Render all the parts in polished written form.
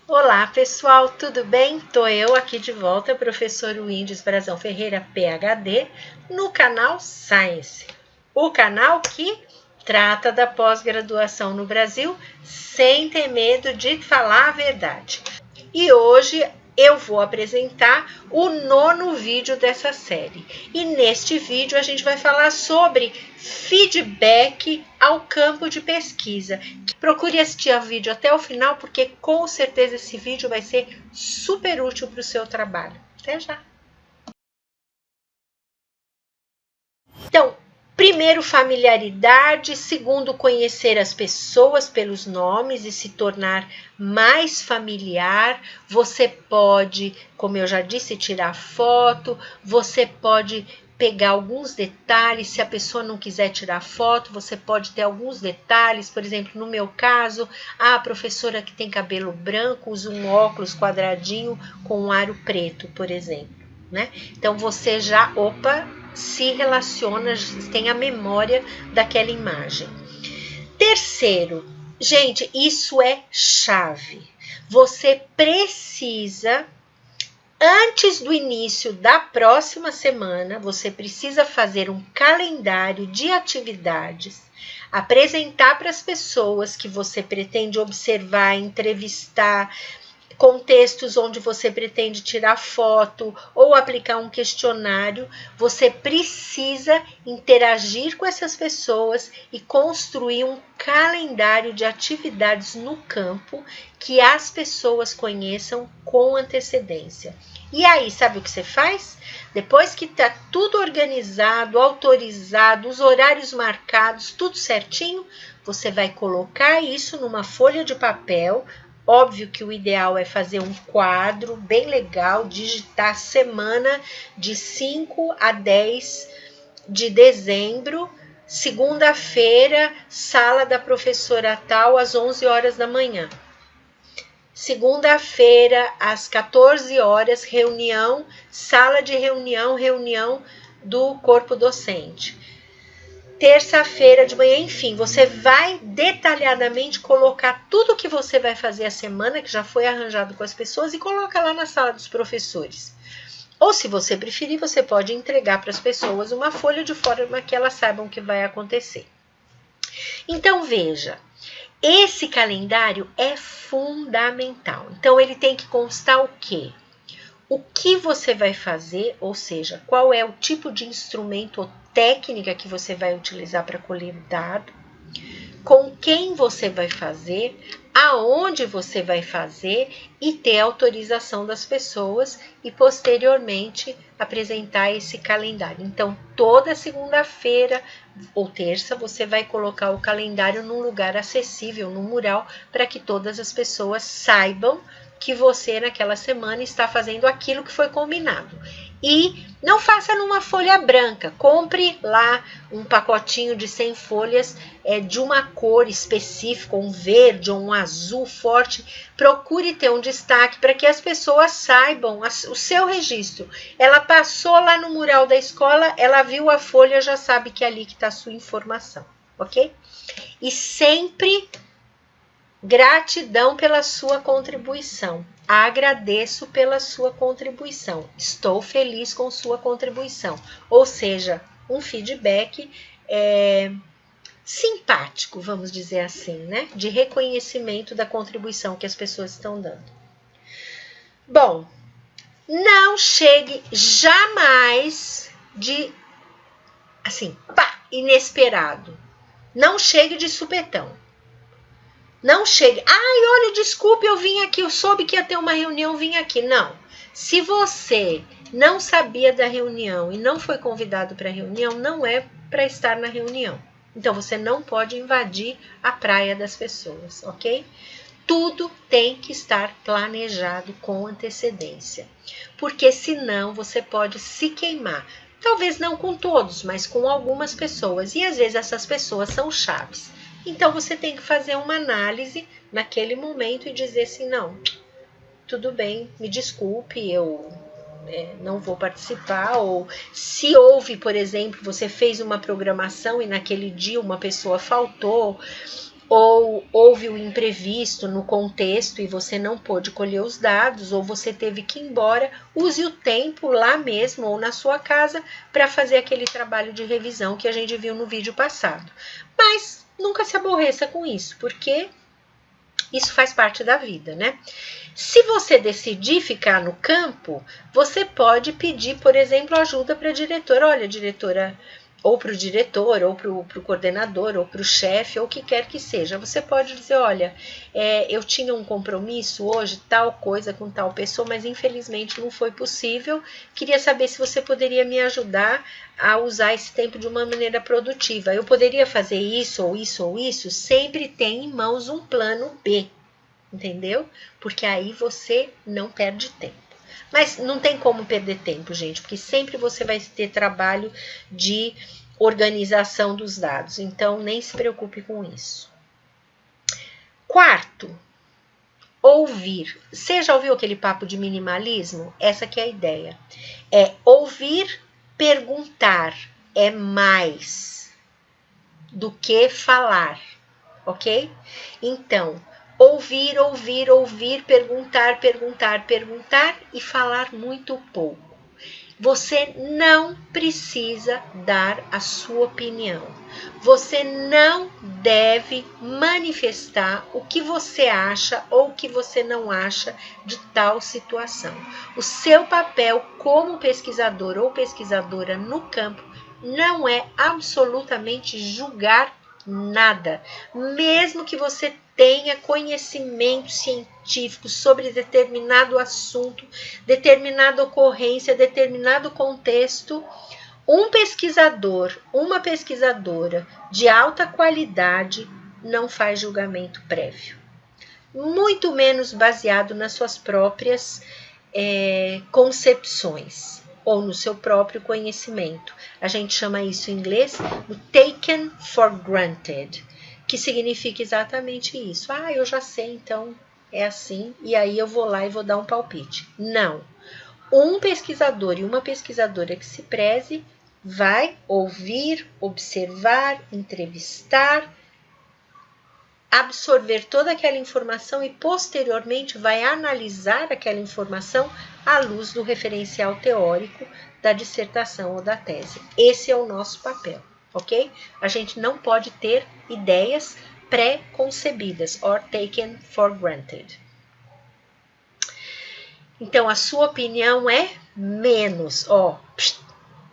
Olá pessoal, tudo bem? Tô eu aqui de volta, professor Windes Brazão Ferreira, PhD, no canal Science, o canal que trata da pós-graduação no Brasil sem ter medo de falar a verdade. E hoje eu vou apresentar o 9º vídeo dessa série. E neste vídeo a gente vai falar sobre feedback ao campo de pesquisa. Procure assistir o vídeo até o final, porque com certeza esse vídeo vai ser super útil para o seu trabalho. Até já! Então, primeiro, familiaridade. Segundo, conhecer as pessoas pelos nomes e se tornar mais familiar. Você pode, como eu já disse, tirar foto. Você pode pegar alguns detalhes. Se a pessoa não quiser tirar foto, você pode ter alguns detalhes. Por exemplo, no meu caso, a professora que tem cabelo branco usa um óculos quadradinho com um aro preto, por exemplo, né? Então, você já, se relaciona, tem a memória daquela imagem. Terceiro, gente, isso é chave. Você precisa, antes do início da próxima semana, você precisa fazer um calendário de atividades, apresentar para as pessoas que você pretende observar, entrevistar, contextos onde você pretende tirar foto ou aplicar um questionário. Você precisa interagir com essas pessoas e construir um calendário de atividades no campo que as pessoas conheçam com antecedência. E aí, sabe o que você faz? Depois que está tudo organizado, autorizado, os horários marcados, tudo certinho, você vai colocar isso numa folha de papel. Óbvio que o ideal é fazer um quadro bem legal, digitar semana de 5 a 10 de dezembro, segunda-feira, sala da professora tal, às 11 horas da manhã. Segunda-feira, às 14 horas, reunião, sala de reunião, reunião do corpo docente. Terça-feira de manhã, enfim, você vai detalhadamente colocar tudo que você vai fazer a semana, que já foi arranjado com as pessoas, e coloca lá na sala dos professores. Ou, se você preferir, você pode entregar para as pessoas uma folha de forma que elas saibam o que vai acontecer. Então, veja, esse calendário é fundamental. Então, ele tem que constar o quê? O que você vai fazer, ou seja, qual é o tipo de instrumento ou técnica que você vai utilizar para colher dado, com quem você vai fazer, aonde você vai fazer e ter autorização das pessoas e posteriormente apresentar esse calendário. Então, toda segunda-feira ou terça você vai colocar o calendário num lugar acessível, no mural, para que todas as pessoas saibam que você naquela semana está fazendo aquilo que foi combinado. E não faça numa folha branca, compre lá um pacotinho de 100 folhas de uma cor específica, um verde ou um azul forte. Procure ter um destaque para que as pessoas saibam o seu registro. Ela passou lá no mural da escola, ela viu a folha, já sabe que é ali que está a sua informação, ok? E sempre gratidão pela sua contribuição. Agradeço pela sua contribuição. Estou feliz com sua contribuição. Ou seja, um feedback simpático, vamos dizer assim, né? De reconhecimento da contribuição que as pessoas estão dando. Bom, não chegue jamais de, assim, inesperado. Não chegue de supetão. Não chegue, olha, desculpe, eu vim aqui, eu soube que ia ter uma reunião, vim aqui. Não. Se você não sabia da reunião e não foi convidado para a reunião, não é para estar na reunião. Então, você não pode invadir a praia das pessoas, ok? Tudo tem que estar planejado com antecedência, porque senão você pode se queimar. Talvez não com todos, mas com algumas pessoas. E às vezes essas pessoas são chaves. Então, você tem que fazer uma análise naquele momento e dizer assim, não, tudo bem, me desculpe, eu não vou participar. Ou se houve, por exemplo, você fez uma programação e naquele dia uma pessoa faltou, ou houve o imprevisto no contexto e você não pôde colher os dados, ou você teve que ir embora, use o tempo lá mesmo ou na sua casa para fazer aquele trabalho de revisão que a gente viu no vídeo passado. Mas nunca se aborreça com isso, porque isso faz parte da vida, né? Se você decidir ficar no campo, você pode pedir, por exemplo, ajuda para a diretora. Olha, diretora, ou para o diretor, ou para o coordenador, ou para o chefe, ou o que quer que seja. Você pode dizer, olha, eu tinha um compromisso hoje, tal coisa com tal pessoa, mas infelizmente não foi possível. Queria saber se você poderia me ajudar a usar esse tempo de uma maneira produtiva. Eu poderia fazer isso, ou isso, ou isso? Sempre tem em mãos um plano B, entendeu? Porque aí você não perde tempo. Mas não tem como perder tempo, gente, porque sempre você vai ter trabalho de organização dos dados. Então, nem se preocupe com isso. Quarto, ouvir. Você já ouviu aquele papo de minimalismo? Essa que é a ideia. É ouvir, perguntar. É mais do que falar, ok? Então, ouvir, ouvir, ouvir, perguntar, perguntar, perguntar e falar muito pouco. Você não precisa dar a sua opinião. Você não deve manifestar o que você acha ou o que você não acha de tal situação. O seu papel como pesquisador ou pesquisadora no campo não é absolutamente julgar nada, mesmo que você tenha conhecimento científico sobre determinado assunto, determinada ocorrência, determinado contexto. Um pesquisador, uma pesquisadora de alta qualidade não faz julgamento prévio, muito menos baseado nas suas próprias concepções ou no seu próprio conhecimento. A gente chama isso em inglês o taken for granted, que significa exatamente isso. Ah, eu já sei, então é assim, e aí eu vou lá e vou dar um palpite. Não. Um pesquisador e uma pesquisadora que se preze vai ouvir, observar, entrevistar, absorver toda aquela informação e posteriormente vai analisar aquela informação à luz do referencial teórico da dissertação ou da tese. Esse é o nosso papel, ok? A gente não pode ter ideias pré-concebidas or taken for granted. Então, a sua opinião é menos,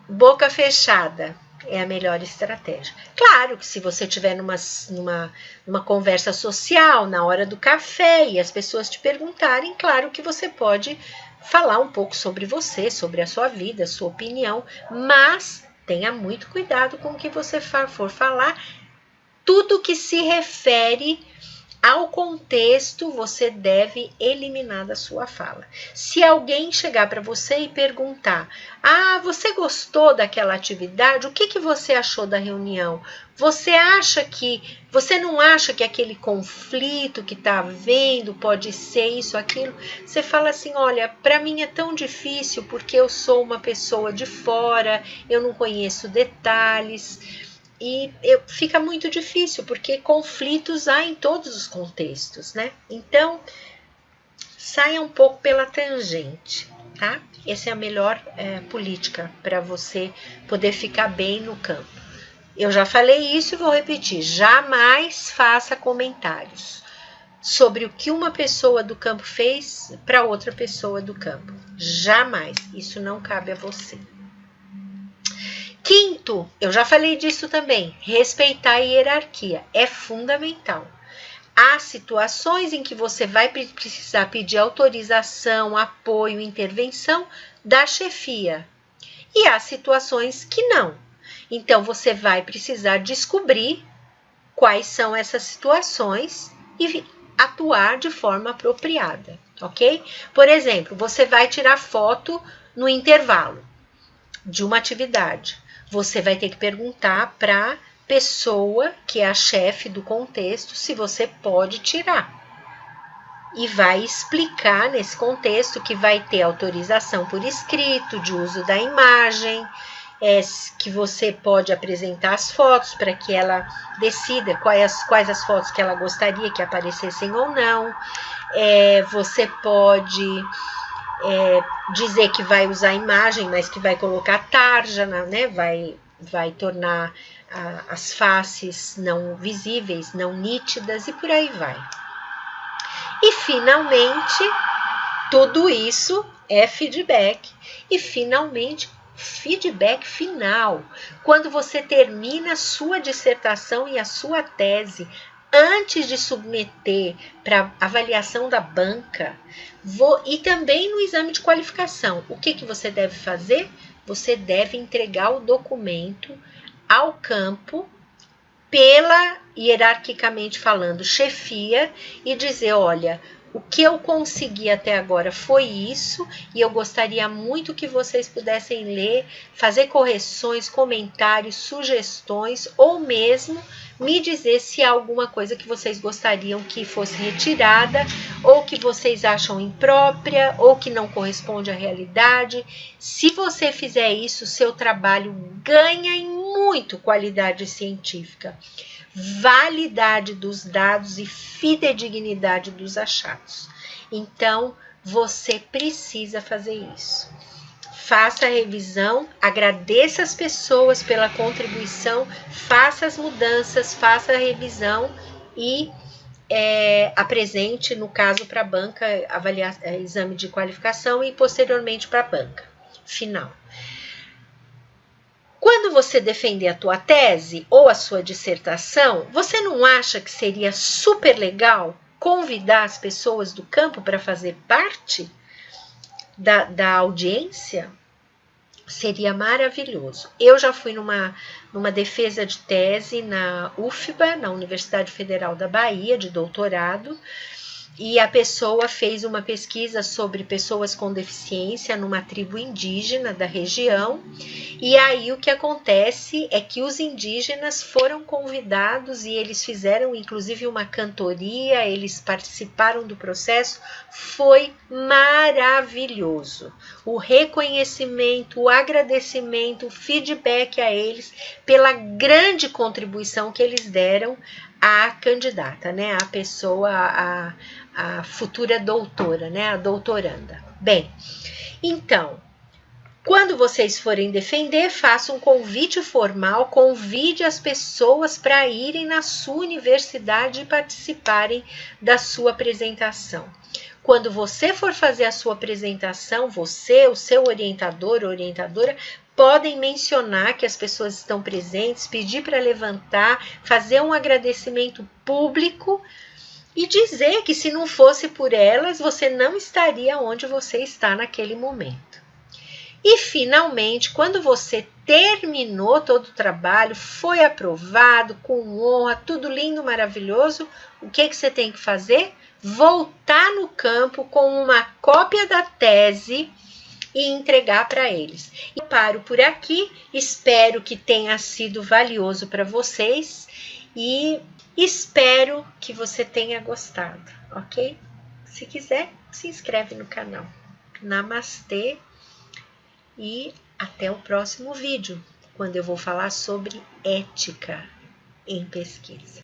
boca fechada. É a melhor estratégia. Claro que se você estiver numa conversa social, na hora do café, e as pessoas te perguntarem, claro que você pode falar um pouco sobre você, sobre a sua vida, a sua opinião, mas tenha muito cuidado com o que você for falar. Tudo que se refere ao contexto, você deve eliminar da sua fala. Se alguém chegar para você e perguntar, você gostou daquela atividade? O que você achou da reunião? Você não acha que aquele conflito que está havendo pode ser isso, aquilo? Você fala assim, olha, para mim é tão difícil porque eu sou uma pessoa de fora, eu não conheço detalhes. E fica muito difícil, porque conflitos há em todos os contextos, né? Então, saia um pouco pela tangente, tá? Essa é a melhor política para você poder ficar bem no campo. Eu já falei isso e vou repetir. Jamais faça comentários sobre o que uma pessoa do campo fez para outra pessoa do campo. Jamais. Isso não cabe a você. Quinto, eu já falei disso também, respeitar a hierarquia é fundamental. Há situações em que você vai precisar pedir autorização, apoio, intervenção da chefia. E há situações que não. Então, você vai precisar descobrir quais são essas situações e atuar de forma apropriada, ok? Por exemplo, você vai tirar foto no intervalo de uma atividade. Você vai ter que perguntar para a pessoa, que é a chefe do contexto, se você pode tirar. E vai explicar nesse contexto que vai ter autorização por escrito de uso da imagem que você pode apresentar as fotos para que ela decida quais as fotos que ela gostaria que aparecessem ou não. Você pode dizer que vai usar imagem, mas que vai colocar tarja, né? Vai tornar as faces não visíveis, não nítidas e por aí vai. E finalmente, tudo isso é feedback. E finalmente, feedback final. Quando você termina a sua dissertação e a sua tese, antes de submeter para avaliação da banca, e também no exame de qualificação, o que você deve fazer? Você deve entregar o documento ao campo, hierarquicamente falando, chefia, e dizer, olha, o que eu consegui até agora foi isso, e eu gostaria muito que vocês pudessem ler, fazer correções, comentários, sugestões, ou mesmo me dizer se há alguma coisa que vocês gostariam que fosse retirada, ou que vocês acham imprópria, ou que não corresponde à realidade. Se você fizer isso, seu trabalho ganha em muito qualidade científica, validade dos dados e fidedignidade dos achados. Então, você precisa fazer isso. Faça a revisão, agradeça as pessoas pela contribuição, faça as mudanças, faça a revisão e apresente, no caso, para a banca, exame de qualificação e posteriormente para a banca final. Quando você defender a tua tese ou a sua dissertação, você não acha que seria super legal convidar as pessoas do campo para fazer parte da audiência? Seria maravilhoso. Eu já fui numa defesa de tese na UFBA, na Universidade Federal da Bahia, de doutorado, e a pessoa fez uma pesquisa sobre pessoas com deficiência numa tribo indígena da região, e aí o que acontece é que os indígenas foram convidados e eles fizeram inclusive uma cantoria, eles participaram do processo, foi maravilhoso. O reconhecimento, o agradecimento, o feedback a eles pela grande contribuição que eles deram à candidata, né, a pessoa, a futura doutora, né, a doutoranda. Bem, então, quando vocês forem defender, façam um convite formal, convide as pessoas para irem na sua universidade e participarem da sua apresentação. Quando você for fazer a sua apresentação, você, o seu orientador ou orientadora, podem mencionar que as pessoas estão presentes, pedir para levantar, fazer um agradecimento público e dizer que se não fosse por elas, você não estaria onde você está naquele momento. E, finalmente, quando você terminou todo o trabalho, foi aprovado, com honra, tudo lindo, maravilhoso, o que você tem que fazer? Voltar no campo com uma cópia da tese e entregar para eles. Eu paro por aqui, espero que tenha sido valioso para vocês e espero que você tenha gostado, ok? Se quiser, se inscreve no canal. Namastê e até o próximo vídeo, quando eu vou falar sobre ética em pesquisa.